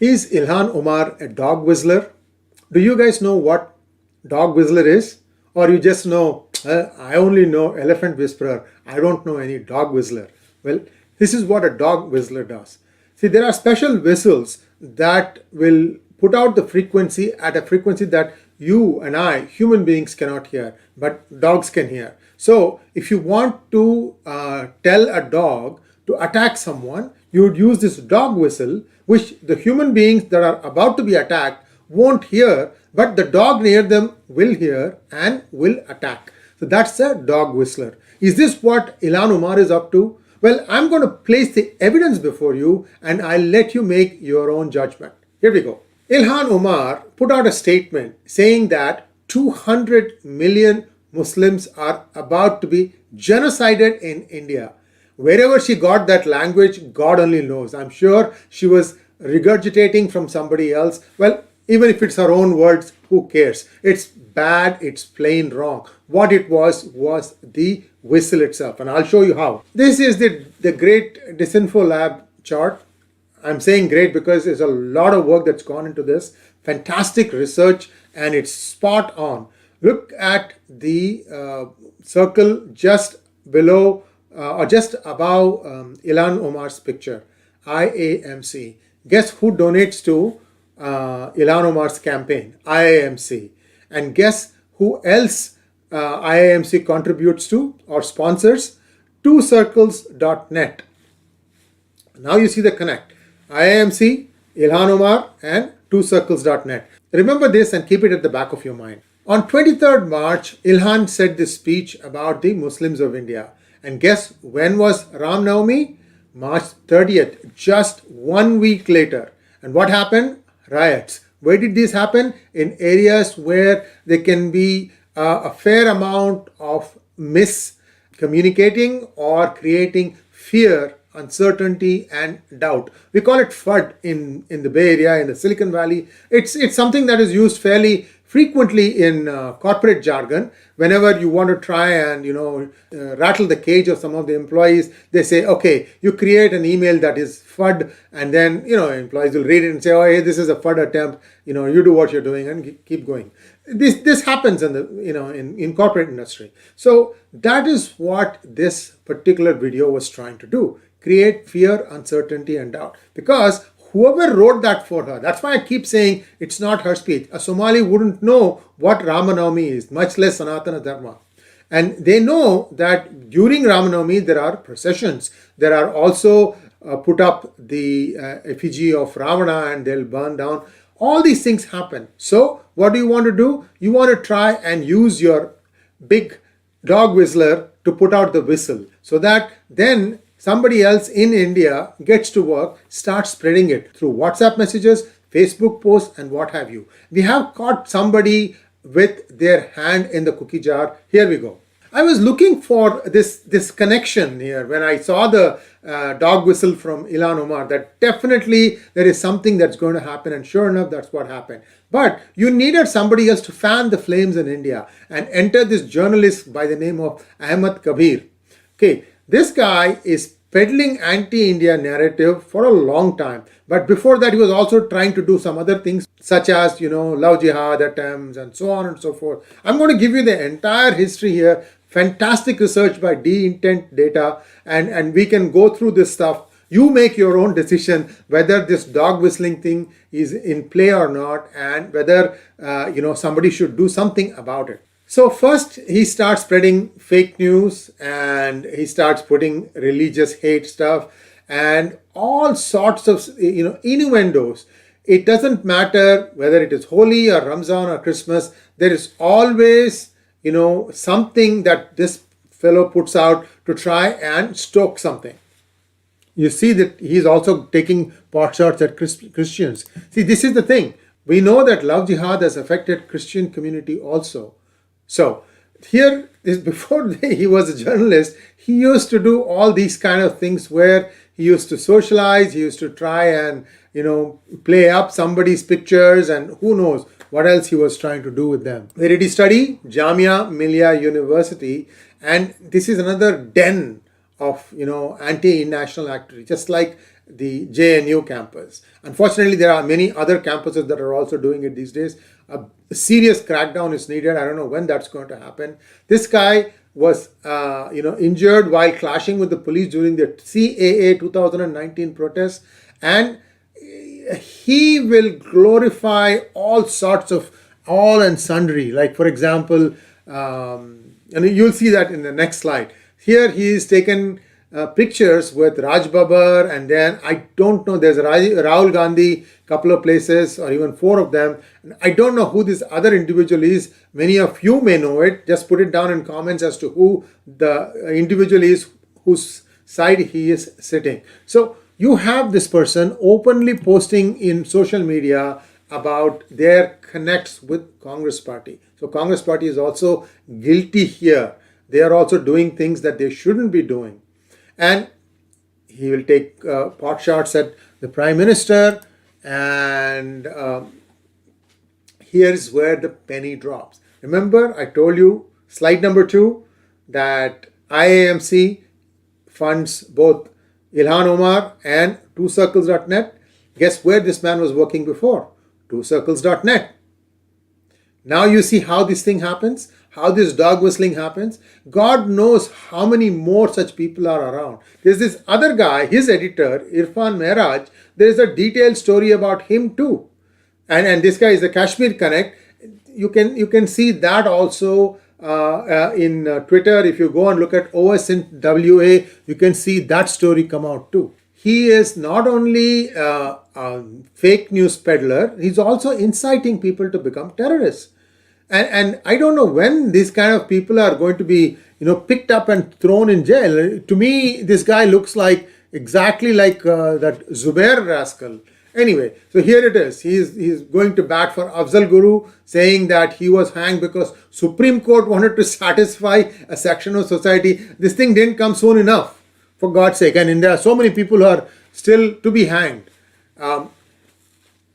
Is Ilhan Omar a dog whistler? Do you guys know what dog whistler is? Or you just know, I only know elephant whisperer. I don't know any dog whistler. Well, this is what a dog whistler does. See, there are special whistles that will put out the frequency at a frequency that you and I, human beings, cannot hear, but dogs can hear. So if you want to tell a dog to attack someone, you would use this dog whistle, which the human beings that are about to be attacked won't hear, but the dog near them will hear and will attack. So that's a dog whistler. Is this what Ilhan Omar is up to? Well, I'm going to place the evidence before you and I'll let you make your own judgment. Here we go. Ilhan Omar put out a statement saying that 200 million Muslims are about to be genocided in India. Wherever she got that language, God only knows. I'm sure she was regurgitating from somebody else. Well, even if it's her own words, who cares? It's bad, it's plain wrong. What it was the whistle itself, and I'll show you how. This is the great Disinfo Lab chart. I'm saying great because there's a lot of work that's gone into this. Fantastic research, and it's spot on. Look at the circle just below or just above Ilhan Omar's picture, IAMC. Guess who donates to Ilhan Omar's campaign? IAMC. And guess who else IAMC contributes to or sponsors? twocircles.net. Now you see the connect. IAMC, Ilhan Omar, and twocircles.net. Remember this and keep it at the back of your mind. On 23rd March, Ilhan said this speech about the Muslims of India. And guess when was Ram Navami? March 30th, just 1 week later. And what happened? Riots. Where did these happen? In areas where there can be a fair amount of miscommunicating or creating fear, uncertainty, and doubt. We call it FUD in the Bay Area, in the Silicon Valley. It's something that is used fairly frequently in corporate jargon. Whenever you want to try and rattle the cage of some of the employees, they say, okay, you create an email that is FUD, and then employees will read it and say, oh, hey, this is a FUD attempt. You do what you're doing and keep going. This happens in the in corporate industry. So that is what this particular video was trying to do: create fear, uncertainty, and doubt. Because whoever wrote that for her, that's why I keep saying it's not her speech. A Somali wouldn't know what Ramanavami is, much less Sanatana Dharma. And they know that during Ramanavami there are processions. There are also put up the effigy of Ravana and they'll burn down. All these things happen. So what do you want to do? You want to try and use your big dog whistler to put out the whistle so that then somebody else in India gets to work, starts spreading it through WhatsApp messages, Facebook posts, and what have you. We have caught somebody with their hand in the cookie jar. Here we go. I was looking for this connection here when I saw the dog whistle from Ilhan Omar, that definitely there is something that's going to happen, and sure enough, that's what happened. But you needed somebody else to fan the flames in India, and enter this journalist by the name of Ahmed Kabir. Okay, this guy is peddling anti-India narrative for a long time. But before that, he was also trying to do some other things, such as, love jihad attempts and so on and so forth. I'm going to give you the entire history here. Fantastic research by D-Intent Data, and we can go through this stuff. You make your own decision whether this dog whistling thing is in play or not, and whether somebody should do something about it. So first he starts spreading fake news, and he starts putting religious hate stuff and all sorts of innuendos. It doesn't matter whether it is Holi or Ramzan or Christmas. There is always something that this fellow puts out to try and stoke something. You see that he's also taking pot shots at Christians. See, this is the thing. We know that love jihad has affected Christian community also. So here is before he was a journalist, he used to do all these kind of things where he used to socialize, he used to try and play up somebody's pictures, and who knows what else he was trying to do with them. Where did he study? Jamia Millia University, and this is another den of anti-national activity, just like the JNU campus. Unfortunately, there are many other campuses that are also doing it these days. A serious crackdown is needed. I don't know when that's going to happen. This guy was injured while clashing with the police during the CAA 2019 protests, and he will glorify all sorts of all and sundry. Like, for example, and you'll see that in the next slide. Here he is taken pictures with Raj Babbar, and then I don't know, there's Rahul Gandhi, couple of places, or even 4 of them. I don't know who this other individual is. Many of you may know it. Just put it down in comments as to who the individual is, whose side he is sitting. So you have this person openly posting in social media about their connects with Congress party. So Congress party is also guilty here. They are also doing things that they shouldn't be doing. And he will take pot shots at the Prime Minister, and here's where the penny drops. Remember, I told you, slide number 2, that IAMC funds both Ilhan Omar and twocircles.net. Guess where this man was working before? twocircles.net. Now you see how this thing happens, how this dog whistling happens. God knows how many more such people are around. There's this other guy, his editor, Irfan Mehraj. There's a detailed story about him too. And this guy is the Kashmir Connect. You can see that also in Twitter. If you go and look at OSNWA, you can see that story come out too. He is not only a fake news peddler, he's also inciting people to become terrorists. And I don't know when these kind of people are going to be, picked up and thrown in jail. To me, this guy looks like exactly like that Zubair rascal. Anyway, so here it is. He's going to bat for Afzal Guru, saying that he was hanged because Supreme Court wanted to satisfy a section of society. This thing didn't come soon enough, for God's sake. And there are so many people who are still to be hanged.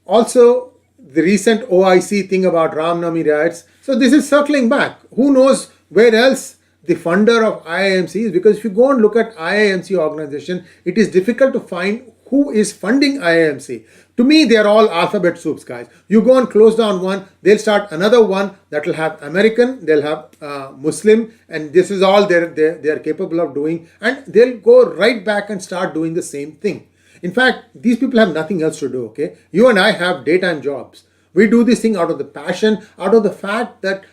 Also, the recent OIC thing about Ram Navami riots. So this is circling back. Who knows where else the funder of IIMC is? Because if you go and look at IIMC organization, it is difficult to find who is funding IIMC. To me, they are all alphabet soups, guys. You go and close down one, they'll start another one that will have American, they'll have Muslim, and this is all they're capable of doing. And they'll go right back and start doing the same thing. In fact, these people have nothing else to do, okay? You and I have daytime jobs. We do this thing out of the passion, out of the fact that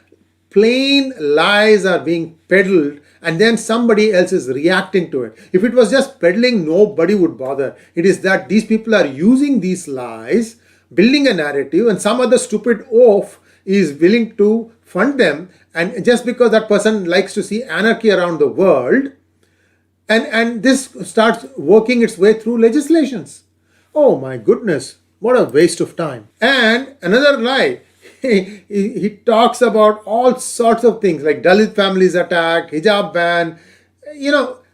plain lies are being peddled and then somebody else is reacting to it. If it was just peddling, nobody would bother. It is that these people are using these lies, building a narrative, and some other stupid oaf is willing to fund them. And just because that person likes to see anarchy around the world, and this starts working its way through legislations. Oh my goodness, what a waste of time. And another lie, he talks about all sorts of things like Dalit families attacked, hijab ban.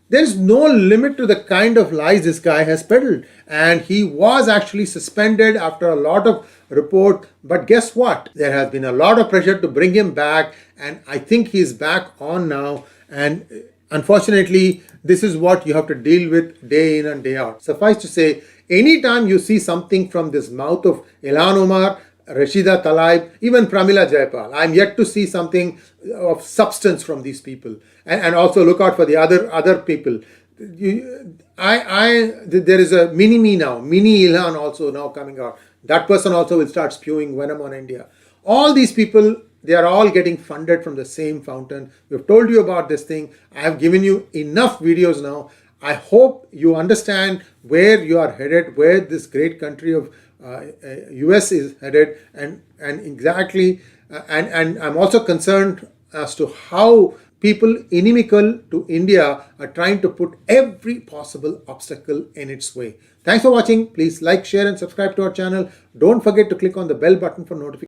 There's no limit to the kind of lies this guy has peddled. And he was actually suspended after a lot of report. But guess what? There has been a lot of pressure to bring him back. And I think he's back on now. And unfortunately, this is what you have to deal with day in and day out. Suffice to say, anytime you see something from this mouth of Ilhan Omar, Rashida Tlaib, even Pramila Jayapal, I'm yet to see something of substance from these people. And also look out for the other people. There is a mini Ilhan also now coming out. That person also will start spewing venom on India. All these people, they are all getting funded from the same fountain. We've told you about this thing. I have given you enough videos now. I hope you understand where you are headed, where this great country of US is headed, and exactly, and I'm also concerned as to how people inimical to India are trying to put every possible obstacle in its way. Thanks for watching. Please like, share, and subscribe to our channel. Don't forget to click on the bell button for notifications.